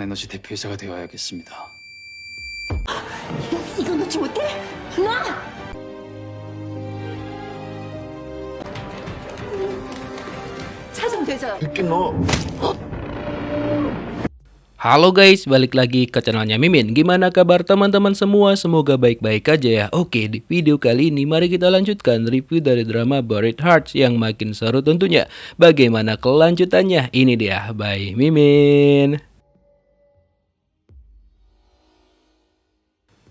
에너지 대표이사가 되어야겠습니다. 이거 놓지 못해? 나! 차 좀 대줘요. Halo guys, balik lagi ke channelnya Mimin. Gimana kabar teman-teman semua? Semoga baik-baik aja ya. Oke, di video kali ini mari kita lanjutkan review dari drama Buried Hearts yang makin seru tentunya. Bagaimana kelanjutannya? Ini dia, by Mimin.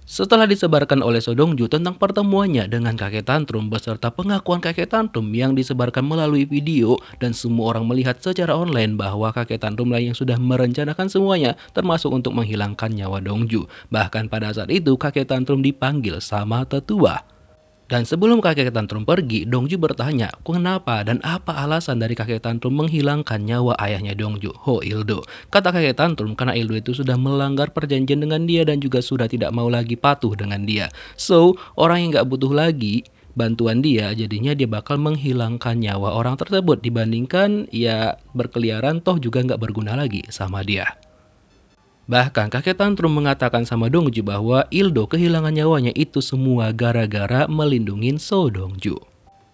Setelah disebarkan oleh So Dong-ju tentang pertemuannya dengan kakek tantrum beserta pengakuan kakek tantrum yang disebarkan melalui video dan semua orang melihat secara online bahwa kakek tantrum lah yang sudah merencanakan semuanya termasuk untuk menghilangkan nyawa Dong-ju. Bahkan pada saat itu kakek tantrum dipanggil sama tetua. Dan sebelum kakek tantrum pergi, Dong-ju bertanya, kenapa dan apa alasan dari kakek tantrum menghilangkan nyawa ayahnya Dong-ju, Ho Il-do. Kata kakek tantrum karena Il-do itu sudah melanggar perjanjian dengan dia dan juga sudah tidak mau lagi patuh dengan dia. So, orang yang gak butuh lagi bantuan dia, jadinya dia bakal menghilangkan nyawa orang tersebut dibandingkan ya berkeliaran toh juga gak berguna lagi sama dia. Bahkan kakek tantrum mengatakan sama Dong-ju bahwa Il-do kehilangan nyawanya itu semua gara-gara melindungi So Dong-ju.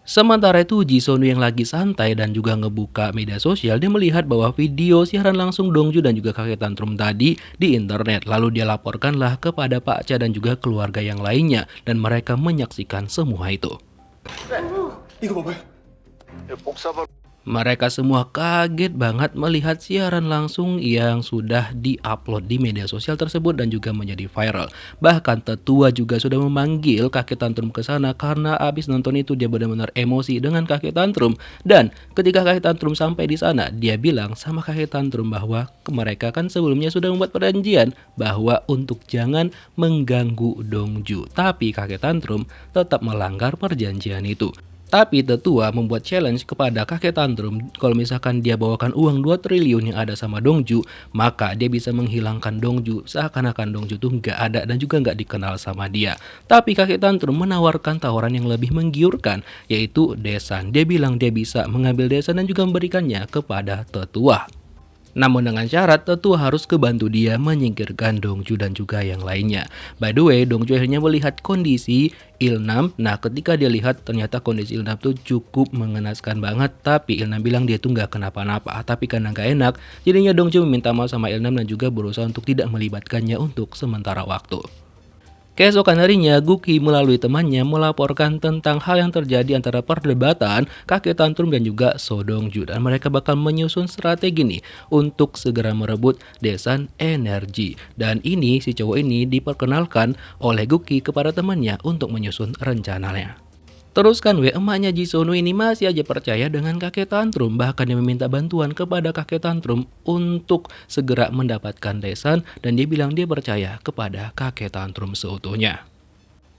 Sementara itu Ji-sonu yang lagi santai dan juga ngebuka media sosial, dia melihat bahwa video siaran langsung Dong-ju dan juga kakek tantrum tadi di internet. Lalu dia laporkanlah kepada Pak Cha dan juga keluarga yang lainnya dan mereka menyaksikan semua itu. 이거 봐봐요. Mereka semua kaget banget melihat siaran langsung yang sudah diupload di media sosial tersebut dan juga menjadi viral. Bahkan tetua juga sudah memanggil kakek tantrum ke sana karena abis nonton itu dia benar-benar emosi dengan kakek tantrum. Dan ketika kakek tantrum sampai di sana, dia bilang sama kakek tantrum bahwa mereka kan sebelumnya sudah membuat perjanjian bahwa untuk jangan mengganggu Dong-ju. Tapi kakek tantrum tetap melanggar perjanjian itu. Tapi tetua membuat challenge kepada kakek tantrum, kalau misalkan dia bawakan uang 2 triliun yang ada sama Dong-ju, maka dia bisa menghilangkan Dong-ju seakan-akan Dong-ju tuh nggak ada dan juga nggak dikenal sama dia. Tapi kakek tantrum menawarkan tawaran yang lebih menggiurkan, yaitu Desan. Dia bilang dia bisa mengambil Desan dan juga memberikannya kepada tetua. Namun dengan syarat tetua harus kebantu dia menyingkirkan Dong-ju dan juga yang lainnya. By the way, Dong-ju akhirnya melihat kondisi Il-nam. Nah ketika dia lihat ternyata kondisi Il-nam tuh cukup mengenaskan banget. Tapi Il-nam bilang dia tuh nggak kenapa-napa. Tapi karena nggak enak, jadinya Dong-ju meminta maaf sama Il-nam dan juga berusaha untuk tidak melibatkannya untuk sementara waktu. Keesokan harinya, Guki melalui temannya melaporkan tentang hal yang terjadi antara perdebatan kakek tantrum dan juga So Dong-ju. Dan mereka bakal menyusun strategi nih untuk segera merebut Desan Energi. Dan ini, si cowok ini diperkenalkan oleh Guki kepada temannya untuk menyusun rencananya. Terus kan emaknya Ji-sonu ini masih aja percaya dengan kakek tantrum. Bahkan dia meminta bantuan kepada kakek tantrum untuk segera mendapatkan Desan. Dan dia bilang dia percaya kepada kakek tantrum seutuhnya.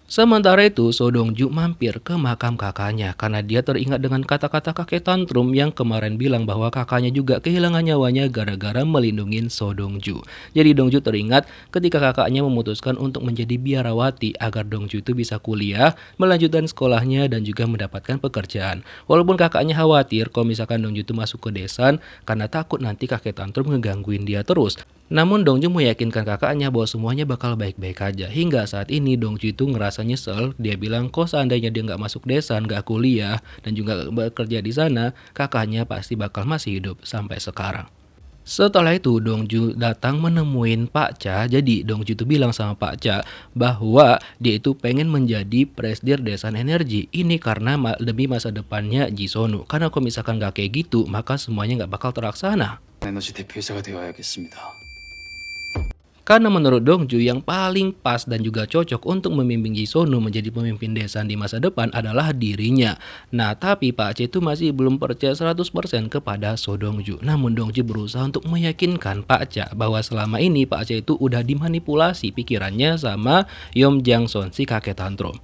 Sementara itu, So Dong-ju mampir ke makam kakaknya karena dia teringat dengan kata-kata kakek tantrum yang kemarin bilang bahwa kakaknya juga kehilangan nyawanya gara-gara melindungi So Dong-ju. Jadi Dong-ju teringat ketika kakaknya memutuskan untuk menjadi biarawati agar Dong-ju itu bisa kuliah, melanjutkan sekolahnya dan juga mendapatkan pekerjaan. Walaupun kakaknya khawatir kalau misalkan Dong-ju itu masuk ke Desan karena takut nanti kakek tantrum ngegangguin dia terus. Namun Dong-ju meyakinkan kakaknya bahwa semuanya bakal baik-baik aja. Hingga saat ini Dong-ju itu ngerasa nyesel. Dia bilang kok seandainya dia nggak masuk Desan, nggak kuliah, dan juga bekerja di sana, kakaknya pasti bakal masih hidup sampai sekarang. Setelah itu Dong-ju datang menemuin Pak Cha. Jadi Dong-ju itu bilang sama Pak Cha bahwa dia itu pengen menjadi presdir Desan Energi. Ini karena demi masa depannya Ji-sonu. Karena kalau misalkan nggak kayak gitu, maka semuanya nggak bakal terlaksana. 에너지 대표이사가 되어야겠습니다. Karena menurut Dong-ju yang paling pas dan juga cocok untuk membimbing Ji-sonu menjadi pemimpin Desan di masa depan adalah dirinya. Nah tapi Pak Cha itu masih belum percaya 100% kepada So Dong-ju. Namun Dong-ju berusaha untuk meyakinkan Pak Cha bahwa selama ini Pak Cha itu udah dimanipulasi pikirannya sama Yom Jang-son si kakek tantrum.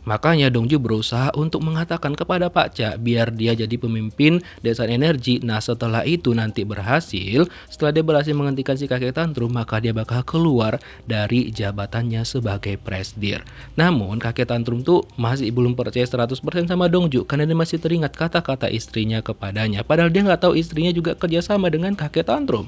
Makanya Dong-ju berusaha untuk mengatakan kepada Pak Cha biar dia jadi pemimpin Desan Energi. Nah setelah itu nanti setelah dia berhasil menghentikan si kakek tantrum, maka dia bakal keluar dari jabatannya sebagai presdir. Namun kakek tantrum tuh masih belum percaya 100% sama Dong-ju karena dia masih teringat kata-kata istrinya kepadanya. Padahal dia nggak tahu istrinya juga kerjasama dengan kakek tantrum.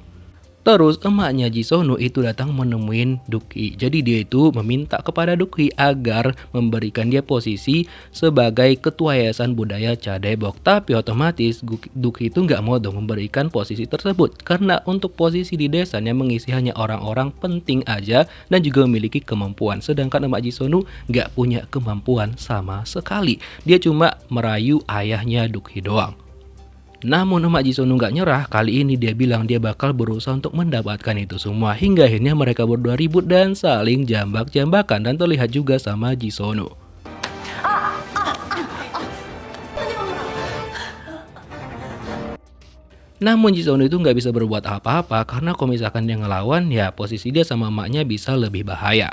Terus emaknya Jisonu itu datang menemuin Duki. Jadi dia itu meminta kepada Duki agar memberikan dia posisi sebagai ketua yayasan budaya Chadebok. Tapi otomatis Duki itu nggak mau dong memberikan posisi tersebut. Karena untuk posisi di desanya mengisi hanya orang-orang penting aja dan juga memiliki kemampuan. Sedangkan emak Jisonu nggak punya kemampuan sama sekali. Dia cuma merayu ayahnya Duki doang. Namun emak Jisonu nggak nyerah, kali ini dia bilang dia bakal berusaha untuk mendapatkan itu semua. Hingga akhirnya mereka berdua ribut dan saling jambak-jambakan dan terlihat juga sama Jisonu. Namun Jisonu itu nggak bisa berbuat apa-apa karena kalau misalkan dia ngelawan ya posisi dia sama emaknya bisa lebih bahaya.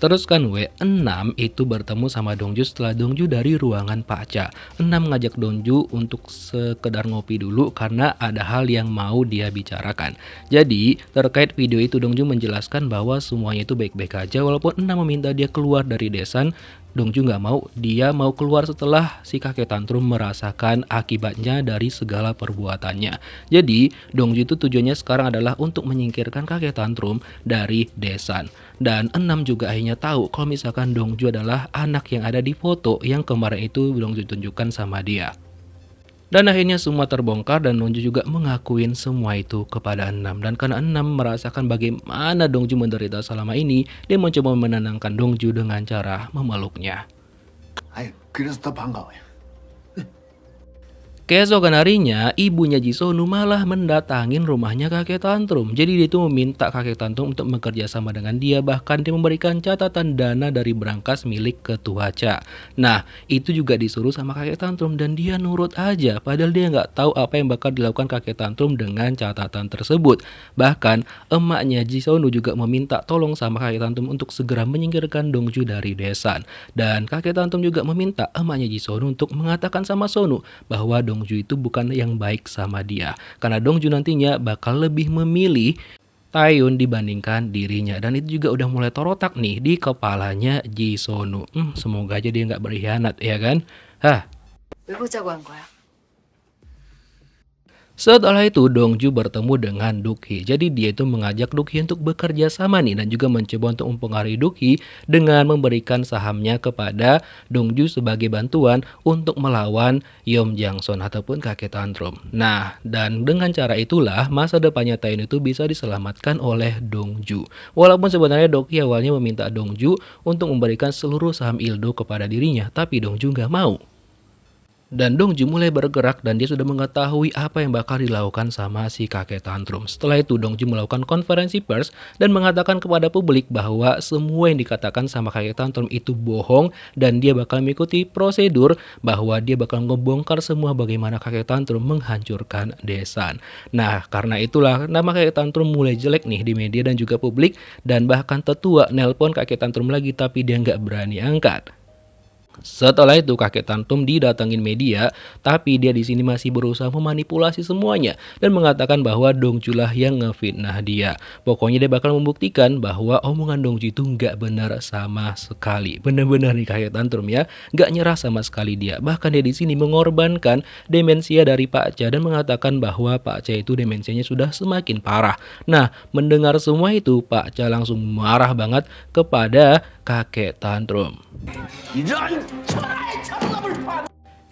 Terus kan W6 itu bertemu sama Dongju setelah Dongju dari ruangan Pak Cha. 6 ngajak Dongju untuk sekedar ngopi dulu karena ada hal yang mau dia bicarakan. Jadi terkait video itu Dongju menjelaskan bahwa semuanya itu baik-baik aja walaupun 6 meminta dia keluar dari Desan. Dongju nggak mau, dia mau keluar setelah si kakek tantrum merasakan akibatnya dari segala perbuatannya. Jadi Dongju itu tujuannya sekarang adalah untuk menyingkirkan kakek tantrum dari Desan. Dan 6 juga akhirnya tahu kalau misalkan Dongju adalah anak yang ada di foto yang kemarin itu Dongju tunjukkan sama dia. Dan akhirnya semua terbongkar dan Dongju juga mengakuin semua itu kepada 6. Dan karena 6 merasakan bagaimana Dongju menderita selama ini, dia mencoba menenangkan Dongju dengan cara memeluknya. 아이, 그래서 더 반가워요. Keesokan harinya, ibunya Jisonu malah mendatangin rumahnya kakek tantrum. Jadi dia itu meminta kakek tantrum untuk bekerja sama dengan dia, bahkan dia memberikan catatan dana dari brankas milik ketua Cha. Nah, itu juga disuruh sama kakek tantrum dan dia nurut aja, padahal dia nggak tahu apa yang bakal dilakukan kakek tantrum dengan catatan tersebut. Bahkan, emaknya Jisonu juga meminta tolong sama kakek tantrum untuk segera menyingkirkan Dongju dari Desan. Dan kakek tantrum juga meminta emaknya Jisonu untuk mengatakan sama Sonu bahwa Dongju itu bukan yang baik sama dia. Karena Dongju nantinya bakal lebih memilih Taeyun dibandingkan dirinya. Dan itu juga udah mulai terotak nih di kepalanya Jisonu. Semoga aja dia nggak berkhianat ya kan. 왜 보자고 한 거야? Setelah itu Dongju bertemu dengan Duki. Jadi dia itu mengajak Duki untuk bekerja sama nih dan juga mencoba untuk mempengaruhi Duki dengan memberikan sahamnya kepada Dongju sebagai bantuan untuk melawan Yom Jangson ataupun kakek tantrum. Nah, dan dengan cara itulah masa depannya Taeyun itu bisa diselamatkan oleh Dongju. Walaupun sebenarnya Duki awalnya meminta Dongju untuk memberikan seluruh saham Ildo kepada dirinya, tapi Dongju nggak mau. Dan Dongju mulai bergerak dan dia sudah mengetahui apa yang bakal dilakukan sama si kakek tantrum. Setelah itu Dongju melakukan konferensi pers dan mengatakan kepada publik bahwa semua yang dikatakan sama kakek tantrum itu bohong dan dia bakal mengikuti prosedur bahwa dia bakal ngebongkar semua bagaimana kakek tantrum menghancurkan Desan. Nah, karena itulah nama kakek tantrum mulai jelek nih di media dan juga publik dan bahkan tetua nelpon kakek tantrum lagi tapi dia nggak berani angkat. Setelah itu kakek tantrum didatangin media, tapi dia di sini masih berusaha memanipulasi semuanya dan mengatakan bahwa Dongju lah yang ngefitnah dia. Pokoknya dia bakal membuktikan bahwa omongan Dongju itu nggak benar sama sekali. Bener-bener nih kakek tantrum ya, nggak nyerah sama sekali dia. Bahkan dia di sini mengorbankan demensia dari Pak Cha dan mengatakan bahwa Pak Cha itu demensianya sudah semakin parah. Nah, mendengar semua itu Pak Cha langsung marah banget kepada kakek tantrum.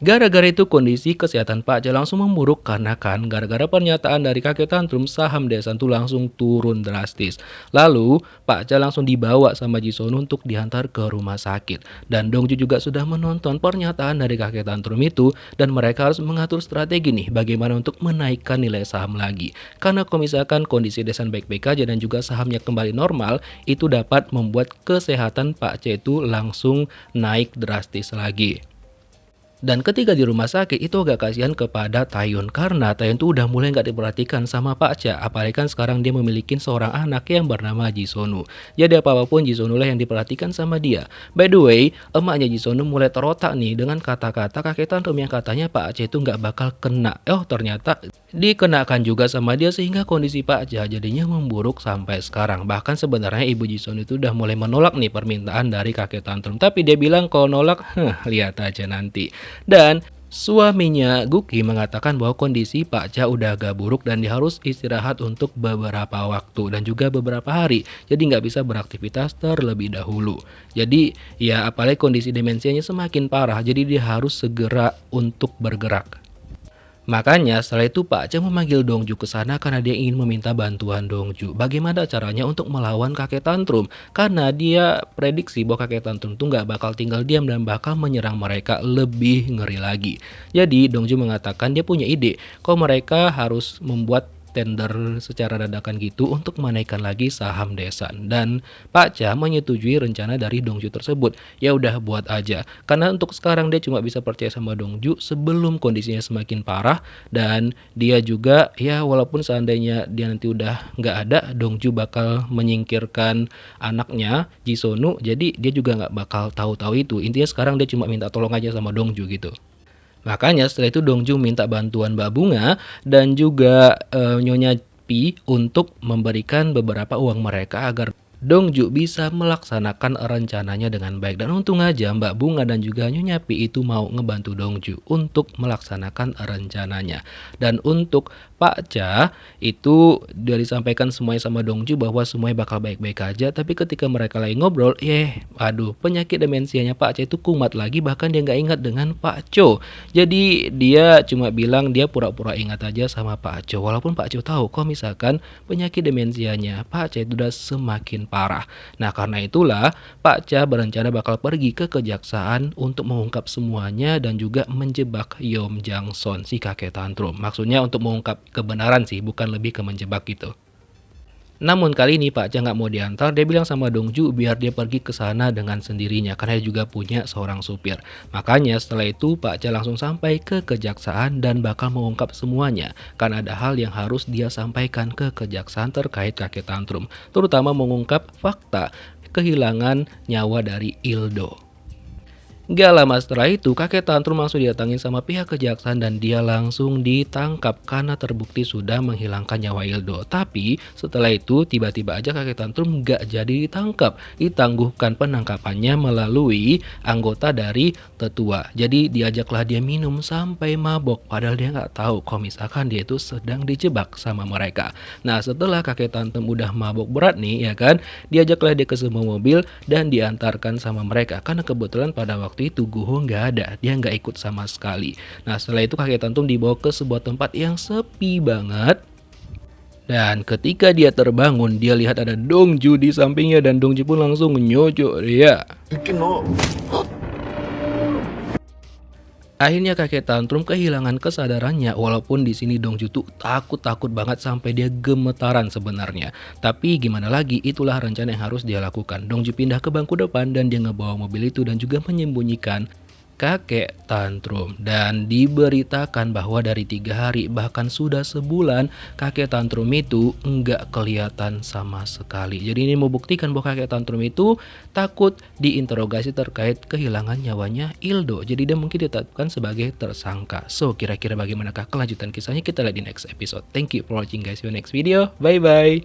Gara-gara itu kondisi kesehatan Pak Cha langsung memburuk karena kan gara-gara pernyataan dari kakek tantrum saham Desan tuh langsung turun drastis. Lalu Pak Cha langsung dibawa sama Jisonu untuk diantar ke rumah sakit. Dan Dongju juga sudah menonton pernyataan dari kakek tantrum itu dan mereka harus mengatur strategi nih bagaimana untuk menaikkan nilai saham lagi. Karena kalau misalkan kondisi Desan baik-baik aja dan juga sahamnya kembali normal, itu dapat membuat kesehatan Pak Cha itu langsung naik drastis lagi. Dan ketika di rumah sakit itu agak kasihan kepada Taeyun karena Taeyun tuh udah mulai nggak diperhatikan sama Pak Cha. Apalagi kan sekarang dia memiliki seorang anak yang bernama Jisonu. Jadi apapun Jisonu lah yang diperhatikan sama dia. By the way, emaknya Jisonu mulai terotak nih dengan kata-kata kakek tantrum yang katanya Pak Cha itu nggak bakal kena. Ternyata dikenakan juga sama dia sehingga kondisi Pak Cha jadinya memburuk sampai sekarang. Bahkan sebenarnya ibu Jisonu itu udah mulai menolak nih permintaan dari kakek tantrum. Tapi dia bilang kalau nolak, lihat aja nanti. Dan Suaminya Guki mengatakan bahwa kondisi Pak Cha udah agak buruk dan dia harus istirahat untuk beberapa waktu dan juga beberapa hari. Jadi nggak bisa beraktivitas terlebih dahulu. Jadi ya apalagi kondisi demensianya semakin parah, jadi dia harus segera untuk bergerak. Makanya setelah itu Pak Cha memanggil Dongju ke sana karena dia ingin meminta bantuan Dongju. Bagaimana caranya untuk melawan kakek tantrum? Karena dia prediksi bahwa kakek tantrum itu nggak bakal tinggal diam dan bakal menyerang mereka lebih ngeri lagi. Jadi Dongju mengatakan dia punya ide, kok mereka harus membuat tender secara dadakan gitu untuk menaikkan lagi saham desa, dan Pak Cha menyetujui rencana dari Dongju tersebut. Ya udah buat aja, karena untuk sekarang dia cuma bisa percaya sama Dongju sebelum kondisinya semakin parah, dan dia juga ya walaupun seandainya dia nanti udah nggak ada, Dongju bakal menyingkirkan anaknya Jisonu, jadi dia juga nggak bakal tahu-tahu itu. Intinya sekarang dia cuma minta tolong aja sama Dongju gitu. Makanya setelah itu Dongju minta bantuan Mbak Bunga dan juga Nyonya Pi untuk memberikan beberapa uang mereka agar Dongju bisa melaksanakan rencananya dengan baik. Dan untung aja Mbak Bunga dan juga Nyonya Pi itu mau ngebantu Dongju untuk melaksanakan rencananya. Dan untuk Pak Cha itu udah disampaikan semuanya sama Dongju bahwa semuanya bakal baik-baik aja. Tapi ketika mereka lagi ngobrol, aduh, penyakit demensianya Pak Cha itu kumat lagi, bahkan dia nggak ingat dengan Pak Cho. Jadi dia cuma bilang dia pura-pura ingat aja sama Pak Cho. Walaupun Pak Cho tahu kok misalkan penyakit demensianya Pak Cha itu udah semakin parah. Nah karena itulah Pak Cha berencana bakal pergi ke kejaksaan untuk mengungkap semuanya dan juga menjebak Yom Jang Son si kakek tantrum. Maksudnya untuk mengungkap kebenaran sih, bukan lebih ke menjebak gitu. Namun kali ini Pak Cha nggak mau diantar, dia bilang sama Dongju biar dia pergi ke sana dengan sendirinya karena dia juga punya seorang supir. Makanya setelah itu Pak Cha langsung sampai ke kejaksaan dan bakal mengungkap semuanya karena ada hal yang harus dia sampaikan ke kejaksaan terkait kakek tantrum, terutama mengungkap fakta kehilangan nyawa dari Ildo. Gak lama setelah itu, kakek tantrum langsung didatangin sama pihak kejaksaan dan dia langsung ditangkap karena terbukti sudah menghilangkan nyawa Ildo. Tapi setelah itu tiba-tiba aja kakek tantrum gak jadi ditangkap, ditangguhkan penangkapannya melalui anggota dari tetua. Jadi diajaklah dia minum sampai mabok, padahal dia gak tahu kalau misalkan dia itu sedang dijebak sama mereka. Nah setelah kakek tantrum udah mabok berat nih ya kan, diajaklah dia ke sebuah mobil dan diantarkan sama mereka karena kebetulan pada waktu itu Guho nggak ada, dia nggak ikut sama sekali. Nah setelah itu kakek tantrum dibawa ke sebuah tempat yang sepi banget. Dan ketika dia terbangun, dia lihat ada Dongju di sampingnya dan Dongju pun langsung nyojok dia. Akhirnya kakek tantrum kehilangan kesadarannya, walaupun di sini Dongju tuh takut banget sampai dia gemetaran sebenarnya. Tapi gimana lagi, itulah rencana yang harus dia lakukan. Dongju pindah ke bangku depan dan dia ngebawa mobil itu dan juga menyembunyikan kakek tantrum, dan diberitakan bahwa dari 3 hari bahkan sudah sebulan kakek tantrum itu enggak kelihatan sama sekali. Jadi ini membuktikan bahwa kakek tantrum itu takut diinterogasi terkait kehilangan nyawanya Ildo. Jadi dia mungkin ditetapkan sebagai tersangka. So kira-kira bagaimanakah kelanjutan kisahnya, kita lihat di next episode. Thank you for watching guys, see you next video, bye bye.